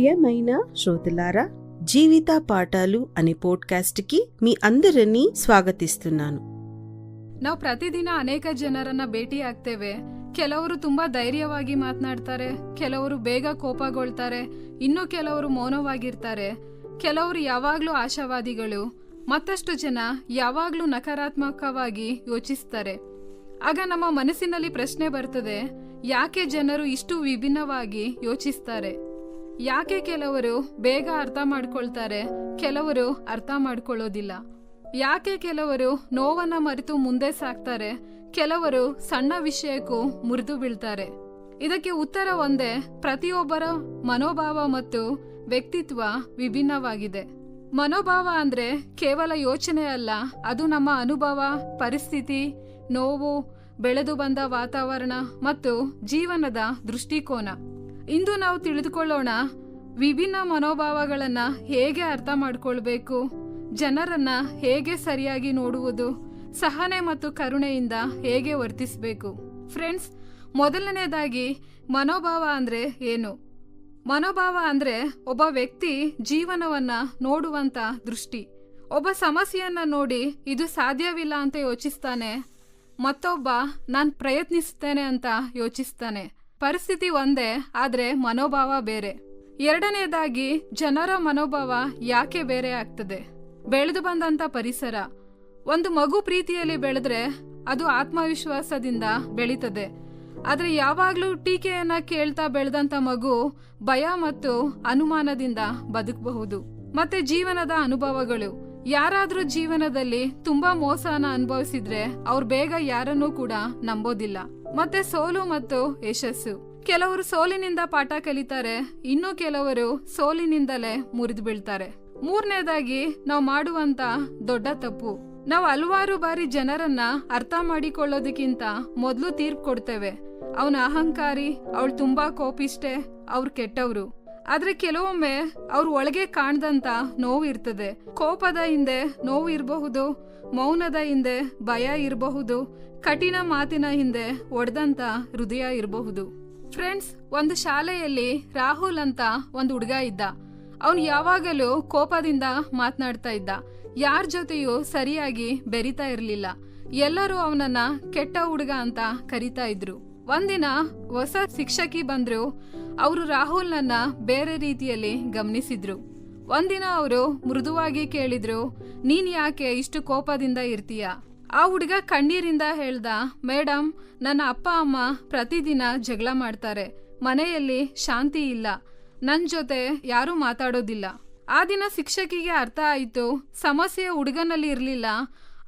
ప్రియమైన శ్రోతలారా, జీవిత పాఠాలు అనే పోడ్కాస్ట్కి మీ అందరినీ ಸ್ವಾಗತಿస్తున్నాను. ನಾವು ಪ್ರತಿದಿನ ಅನೇಕ ಜನರನ್ನ ಭೇಟಿ ಆಗ್ತೇವೆ. ಕೆಲವರು ತುಂಬಾ ಧೈರ್ಯವಾಗಿ ಮಾತನಾಡ್ತಾರೆ, ಕೆಲವರು ಬೇಗ ಕೋಪಗೊಳ್ತಾರೆ, ಇನ್ನು ಕೆಲವರು ಮೌನವಾಗಿರ್ತಾರೆ, ಕೆಲವರು ಯಾವಾಗ್ಲೂ ಆಶಾವಾದಿಗಳು, ಮತ್ತಷ್ಟು ಜನ ಯಾವಾಗ್ಲೂ ನಕಾರಾತ್ಮಕವಾಗಿ ಯೋಚಿಸ್ತಾರೆ. ಆಗ ನಮ್ಮ ಮನಸ್ಸಿನಲ್ಲಿ ಪ್ರಶ್ನೆ ಬರ್ತದೆ, ಯಾಕೆ ಜನರು ಇಷ್ಟು ವಿಭಿನ್ನವಾಗಿ ಯೋಚಿಸ್ತಾರೆ? ಯಾಕೆ ಕೆಲವರು ಬೇಗ ಅರ್ಥ ಮಾಡ್ಕೊಳ್ತಾರೆ, ಕೆಲವರು ಅರ್ಥ ಮಾಡ್ಕೊಳ್ಳೋದಿಲ್ಲ? ಯಾಕೆ ಕೆಲವರು ನೋವನ್ನ ಮರೆತು ಮುಂದೆ ಸಾಕ್ತಾರೆ, ಕೆಲವರು ಸಣ್ಣ ವಿಷಯಕ್ಕೂ ಮುರಿದು ಬೀಳ್ತಾರೆ? ಇದಕ್ಕೆ ಉತ್ತರ ಒಂದೇ, ಪ್ರತಿಯೊಬ್ಬರ ಮನೋಭಾವ ಮತ್ತು ವ್ಯಕ್ತಿತ್ವ ವಿಭಿನ್ನವಾಗಿದೆ. ಮನೋಭಾವ ಅಂದ್ರೆ ಕೇವಲ ಯೋಚನೆ ಅಲ್ಲ, ಅದು ನಮ್ಮ ಅನುಭವ, ಪರಿಸ್ಥಿತಿ, ನೋವು, ಬೆಳೆದು ಬಂದ ವಾತಾವರಣ ಮತ್ತು ಜೀವನದ ದೃಷ್ಟಿಕೋನ. ಇಂದು ನಾವು ತಿಳಿದುಕೊಳ್ಳೋಣ, ವಿಭಿನ್ನ ಮನೋಭಾವಗಳನ್ನ ಹೇಗೆ ಅರ್ಥ ಮಾಡ್ಕೊಳ್ಬೇಕು, ಜನರನ್ನ ಹೇಗೆ ಸರಿಯಾಗಿ ನೋಡುವುದು, ಸಹನೆ ಮತ್ತು ಕರುಣೆಯಿಂದ ಹೇಗೆ ವರ್ತಿಸಬೇಕು. ಫ್ರೆಂಡ್ಸ್, ಮೊದಲನೇದಾಗಿ ಮನೋಭಾವ ಅಂದ್ರೆ ಏನು? ಮನೋಭಾವ ಅಂದ್ರೆ ಒಬ್ಬ ವ್ಯಕ್ತಿ ಜೀವನವನ್ನ ನೋಡುವಂತ ದೃಷ್ಟಿ. ಒಬ್ಬ ಸಮಸ್ಯೆಯನ್ನ ನೋಡಿ ಇದು ಸಾಧ್ಯವಿಲ್ಲ ಅಂತ ಯೋಚಿಸ್ತಾನೆ, ಮತ್ತೊಬ್ಬ ನಾನ್ ಪ್ರಯತ್ನಿಸ್ತೇನೆ ಅಂತ ಯೋಚಿಸ್ತಾನೆ. ಪರಿಸ್ಥಿತಿ ಒಂದೇ, ಆದ್ರೆ ಮನೋಭಾವ ಬೇರೆ. ಎರಡನೇದಾಗಿ ಜನರ ಮನೋಭಾವ ಯಾಕೆ ಬೇರೆ ಆಗ್ತದೆ? ಬೆಳೆದು ಬಂದಂತ ಪರಿಸರ. ಒಂದು ಮಗು ಪ್ರೀತಿಯಲ್ಲಿ ಬೆಳೆದ್ರೆ ಅದು ಆತ್ಮವಿಶ್ವಾಸದಿಂದ ಬೆಳೀತದೆ. ಆದ್ರೆ ಯಾವಾಗ್ಲೂ ಟೀಕೆಯನ್ನ ಕೇಳ್ತಾ ಬೆಳೆದಂತ ಮಗು ಭಯ ಮತ್ತು ಅನುಮಾನದಿಂದ ಬದುಕಬಹುದು. ಮತ್ತೆ ಜೀವನದ ಅನುಭವಗಳು. ಯಾರಾದ್ರೂ ಜೀವನದಲ್ಲಿ ತುಂಬಾ ಮೋಸನ ಅನುಭವಿಸಿದ್ರೆ ಅವ್ರು ಬೇಗ ಯಾರನ್ನೂ ಕೂಡ ನಂಬೋದಿಲ್ಲ. ಮತ್ತೆ ಸೋಲು ಮತ್ತು ಯಶಸ್ಸು. ಕೆಲವರು ಸೋಲಿನಿಂದ ಪಾಠ ಕಲಿತಾರೆ, ಇನ್ನು ಕೆಲವರು ಸೋಲಿನಿಂದಲೇ ಮುರಿದು ಬೀಳ್ತಾರೆ. ಮೂರನೇದಾಗಿ ನಾವು ಮಾಡುವಂತ ದೊಡ್ಡ ತಪ್ಪು. ನಾವು ಹಲವಾರು ಬಾರಿ ಜನರನ್ನ ಅರ್ಥ ಮಾಡಿಕೊಳ್ಳೋದಕ್ಕಿಂತ ಮೊದಲು ತೀರ್ಪು ಕೊಡ್ತೇವೆ. ಅವನ ಅಹಂಕಾರಿ, ಅವಳು ತುಂಬಾ ಕೋಪಿಷ್ಟೆ, ಅವ್ರು ಕೆಟ್ಟವ್ರು. ಆದ್ರೆ ಕೆಲವೊಮ್ಮೆ ಅವ್ರ ಒಳಗೆ ಕಾಣ್ದಂತ ನೋವು ಇರ್ತದೆ. ಕೋಪದ ಹಿಂದೆ ನೋವು ಇರಬಹುದು, ಮೌನದ ಹಿಂದೆ ಭಯ ಇರಬಹುದು, ಕಠಿಣ ಮಾತಿನ ಹಿಂದೆ ಒಡೆದಂತ ಹೃದಯ ಇರಬಹುದು. ಫ್ರೆಂಡ್ಸ್, ಒಂದು ಶಾಲೆಯಲ್ಲಿ ರಾಹುಲ್ ಅಂತ ಒಂದು ಹುಡುಗ ಇದ್ದ. ಅವನು ಯಾವಾಗಲೂ ಕೋಪದಿಂದ ಮಾತನಾಡ್ತಾ ಇದ್ದ. ಯಾರ ಜೊತೆಯೂ ಸರಿಯಾಗಿ ಬೆರಿತಾ ಇರ್ಲಿಲ್ಲ. ಎಲ್ಲರೂ ಅವನನ್ನ ಕೆಟ್ಟ ಹುಡುಗ ಅಂತ ಕರಿತಾ ಇದ್ರು. ಒಂದಿನ ಹೊಸ ಶಿಕ್ಷಕಿ ಬಂದ್ರು. ಅವರು ರಾಹುಲ್ನನ್ನ ಬೇರೆ ರೀತಿಯಲ್ಲಿ ಗಮನಿಸಿದ್ರು. ಒಂದಿನ ಅವರು ಮೃದುವಾಗಿ ಕೇಳಿದ್ರು, ನೀನ್ ಯಾಕೆ ಇಷ್ಟು ಕೋಪದಿಂದ ಇರ್ತೀಯ? ಆ ಹುಡುಗ ಕಣ್ಣೀರಿಂದ ಹೇಳ್ದ, ಮೇಡಮ್, ನನ್ನ ಅಪ್ಪ ಅಮ್ಮ ಪ್ರತಿದಿನ ಜಗಳ ಮಾಡ್ತಾರೆ, ಮನೆಯಲ್ಲಿ ಶಾಂತಿ ಇಲ್ಲ, ನನ್ ಜೊತೆ ಯಾರೂ ಮಾತಾಡೋದಿಲ್ಲ. ಆ ದಿನ ಶಿಕ್ಷಕಿಗೆ ಅರ್ಥ ಆಯ್ತು, ಸಮಸ್ಯೆ ಹುಡುಗನಲ್ಲಿ ಇರ್ಲಿಲ್ಲ,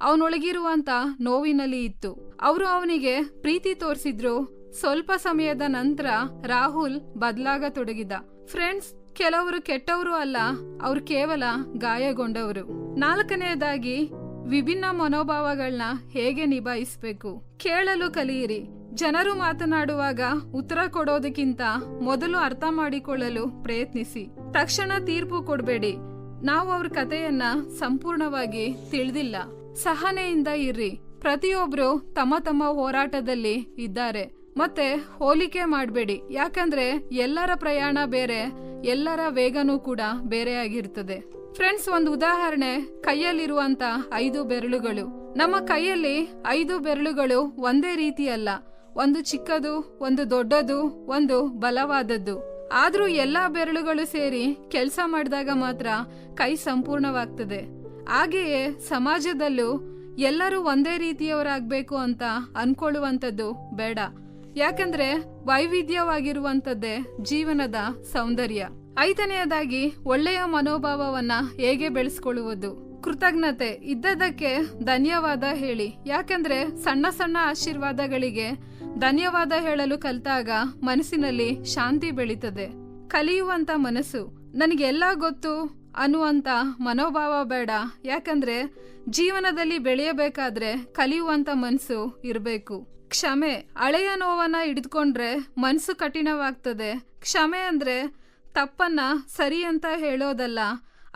ಅವನೊಳಗಿರುವಂತ ನೋವಿನಲ್ಲಿ ಇತ್ತು. ಅವರು ಅವನಿಗೆ ಪ್ರೀತಿ ತೋರಿಸಿದ್ರು. ಸ್ವಲ್ಪ ಸಮಯದ ನಂತರ ರಾಹುಲ್ ಬದಲಾಗತೊಡಗಿದ. ಫ್ರೆಂಡ್ಸ್, ಕೆಲವರು ಕೆಟ್ಟವರು ಅಲ್ಲ, ಅವರು ಕೇವಲ ಗಾಯಗೊಂಡವರು. ನಾಲ್ಕನೆಯದಾಗಿ, ವಿಭಿನ್ನ ಮನೋಭಾವಗಳನ್ನ ಹೇಗೆ ನಿಭಾಯಿಸಬೇಕು? ಕೇಳಲು ಕಲಿಯಿರಿ. ಜನರು ಮಾತನಾಡುವಾಗ ಉತ್ತರ ಕೊಡೋದಕ್ಕಿಂತ ಮೊದಲು ಅರ್ಥ ಮಾಡಿಕೊಳ್ಳಲು ಪ್ರಯತ್ನಿಸಿ. ತಕ್ಷಣ ತೀರ್ಪು ಕೊಡಬೇಡಿ. ನಾವು ಅವ್ರ ಕಥೆಯನ್ನ ಸಂಪೂರ್ಣವಾಗಿ ತಿಳಿದಿಲ್ಲ. ಸಹನೆಯಿಂದ ಇರ್ರಿ. ಪ್ರತಿಯೊಬ್ರು ತಮ್ಮ ತಮ್ಮ ಹೋರಾಟದಲ್ಲಿ ಇದ್ದಾರೆ. ಮತ್ತೆ ಹೋಲಿಕೆ ಮಾಡಬೇಡಿ, ಯಾಕಂದ್ರೆ ಎಲ್ಲರ ಪ್ರಯಾಣ ಬೇರೆ, ಎಲ್ಲರ ವೇಗನೂ ಕೂಡ ಬೇರೆ ಆಗಿರ್ತದೆ. ಫ್ರೆಂಡ್ಸ್, ಒಂದು ಉದಾಹರಣೆ, ಕೈಯಲ್ಲಿರುವಂತ 5 ಬೆರಳುಗಳು. ನಮ್ಮ ಕೈಯಲ್ಲಿ 5 ಬೆರಳುಗಳು ಒಂದೇ ರೀತಿ ಅಲ್ಲ. ಒಂದು ಚಿಕ್ಕದು, ಒಂದು ದೊಡ್ಡದು, ಒಂದು ಬಲವಾದದ್ದು. ಆದ್ರೂ ಎಲ್ಲಾ ಬೆರಳುಗಳು ಸೇರಿ ಕೆಲಸ ಮಾಡಿದಾಗ ಮಾತ್ರ ಕೈ ಸಂಪೂರ್ಣವಾಗ್ತದೆ. ಹಾಗೆಯೇ ಸಮಾಜದಲ್ಲೂ ಎಲ್ಲರೂ ಒಂದೇ ರೀತಿಯವರಾಗಬೇಕು ಅಂತ ಅನ್ಕೊಳ್ಳುವಂಥದ್ದು ಬೇಡ. ಯಾಕಂದ್ರೆ ವೈವಿಧ್ಯವಾಗಿರುವಂಥದ್ದೇ ಜೀವನದ ಸೌಂದರ್ಯ. 5ನೇದಾಗಿ, ಒಳ್ಳೆಯ ಮನೋಭಾವವನ್ನ ಹೇಗೆ ಬೆಳೆಸ್ಕೊಳ್ಳುವುದು? ಕೃತಜ್ಞತೆ. ಇದ್ದದಕ್ಕೆ ಧನ್ಯವಾದ ಹೇಳಿ. ಯಾಕಂದ್ರೆ ಸಣ್ಣ ಸಣ್ಣ ಆಶೀರ್ವಾದಗಳಿಗೆ ಧನ್ಯವಾದ ಹೇಳಲು ಕಲಿತಾಗ ಮನಸ್ಸಿನಲ್ಲಿ ಶಾಂತಿ ಬೆಳೀತದೆ. ಕಲಿಯುವಂತ ಮನಸ್ಸು. ನನಗೆಲ್ಲ ಗೊತ್ತು ಅನ್ನುವಂತ ಮನೋಭಾವ ಬೇಡ. ಯಾಕಂದ್ರೆ ಜೀವನದಲ್ಲಿ ಬೆಳೆಯಬೇಕಾದ್ರೆ ಕಲಿಯುವಂತ ಮನಸ್ಸು ಇರಬೇಕು. ಕ್ಷಮೆ. ಹಳೆಯ ನೋವನ್ನ ಹಿಡಿದುಕೊಂಡ್ರೆ ಮನಸ್ಸು ಕಠಿಣವಾಗ್ತದೆ. ಕ್ಷಮೆ ಅಂದ್ರೆ ತಪ್ಪನ್ನ ಸರಿ ಅಂತ ಹೇಳೋದಲ್ಲ,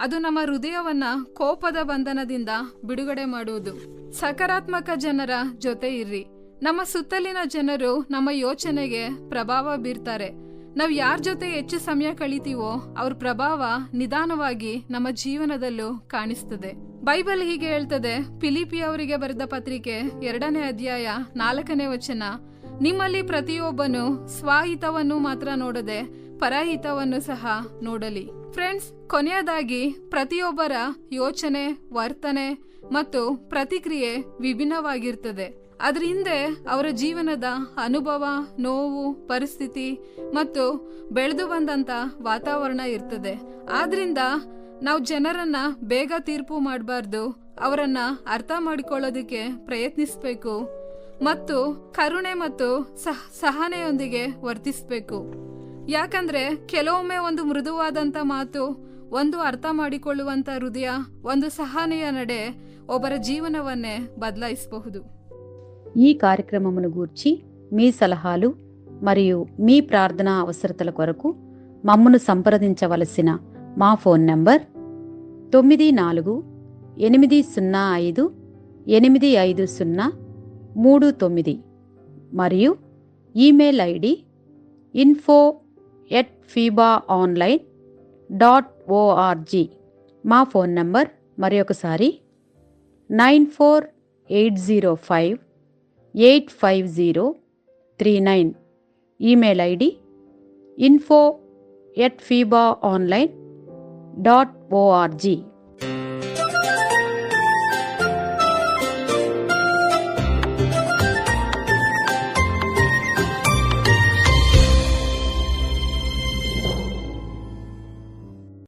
ಅದು ನಮ್ಮ ಹೃದಯವನ್ನ ಕೋಪದ ಬಂಧನದಿಂದ ಬಿಡುಗಡೆ ಮಾಡುವುದು. ಸಕಾರಾತ್ಮಕ ಜನರ ಜೊತೆ ಇರ್ರಿ. ನಮ್ಮ ಸುತ್ತಲಿನ ಜನರು ನಮ್ಮ ಯೋಚನೆಗೆ ಪ್ರಭಾವ ಬೀರ್ತಾರೆ. ನಾವು ಯಾರ ಜೊತೆ ಹೆಚ್ಚು ಸಮಯ ಕಳಿತೀವೋ ಅವ್ರ ಪ್ರಭಾವ ನಿಧಾನವಾಗಿ ನಮ್ಮ ಜೀವನದಲ್ಲೂ ಕಾಣಿಸ್ತದೆ. ಬೈಬಲ್ ಹೀಗೆ ಹೇಳ್ತದೆ, ಫಿಲಿಪಿಯವರಿಗೆ ಬರೆದ ಪತ್ರಿಕೆ 2ನೇ ಅಧ್ಯಾಯ 4ನೇ ವಚನ, ನಿಮ್ಮಲ್ಲಿ ಪ್ರತಿಯೊಬ್ಬನು ಸ್ವಹಿತವನ್ನು ಮಾತ್ರ ನೋಡದೆ ಪರಹಿತವನ್ನು ಸಹ ನೋಡಲಿ. ಫ್ರೆಂಡ್ಸ್, ಕೊನೆಯದಾಗಿ ಪ್ರತಿಯೊಬ್ಬರ ಯೋಚನೆ, ವರ್ತನೆ ಮತ್ತು ಪ್ರತಿಕ್ರಿಯೆ ವಿಭಿನ್ನವಾಗಿರ್ತದೆ. ಅದ್ರ ಹಿಂದೆ ಅವರ ಜೀವನದ ಅನುಭವ, ನೋವು, ಪರಿಸ್ಥಿತಿ ಮತ್ತು ಬೆಳೆದು ಬಂದಂತ ವಾತಾವರಣ ಇರ್ತದೆ. ಆದ್ರಿಂದ ನಾವು ಜನರನ್ನ ಬೇಗ ತೀರ್ಪು ಮಾಡಬಾರ್ದು, ಅವರನ್ನ ಅರ್ಥ ಮಾಡಿಕೊಳ್ಳೋದಕ್ಕೆ ಪ್ರಯತ್ನಿಸ್ಬೇಕು ಮತ್ತು ಕರುಣೆ ಮತ್ತು ಸಹನೆಯೊಂದಿಗೆ ವರ್ತಿಸ್ಬೇಕು. ಯಾಕಂದ್ರೆ ಕೆಲವೊಮ್ಮೆ ಒಂದು ಮೃದುವಾದಂತ ಮಾತು, ಒಂದು ಅರ್ಥ ಮಾಡಿಕೊಳ್ಳುವಂತ ಹೃದಯ, ಒಂದು ಸಹನೆಯ ನಡೆ ಒಬ್ಬರ జీవనವನ್ನೇ బదలాయించಬಹುದು. ఈ కార్యక్రమమును గూర్చి మీ సలహాలు మరియు మీ ప్రార్థనా అవసరతల కొరకు మమ్మను సంప్రదించవలసిన మా ఫోన్ నంబర్ 9480585039 మరియు ఈమెయిల్ ఐడి info@fibaonline.org. మా ఫోన్ నంబర్ మరొకసారి 9480585039. Email ID info@fibaonline.org.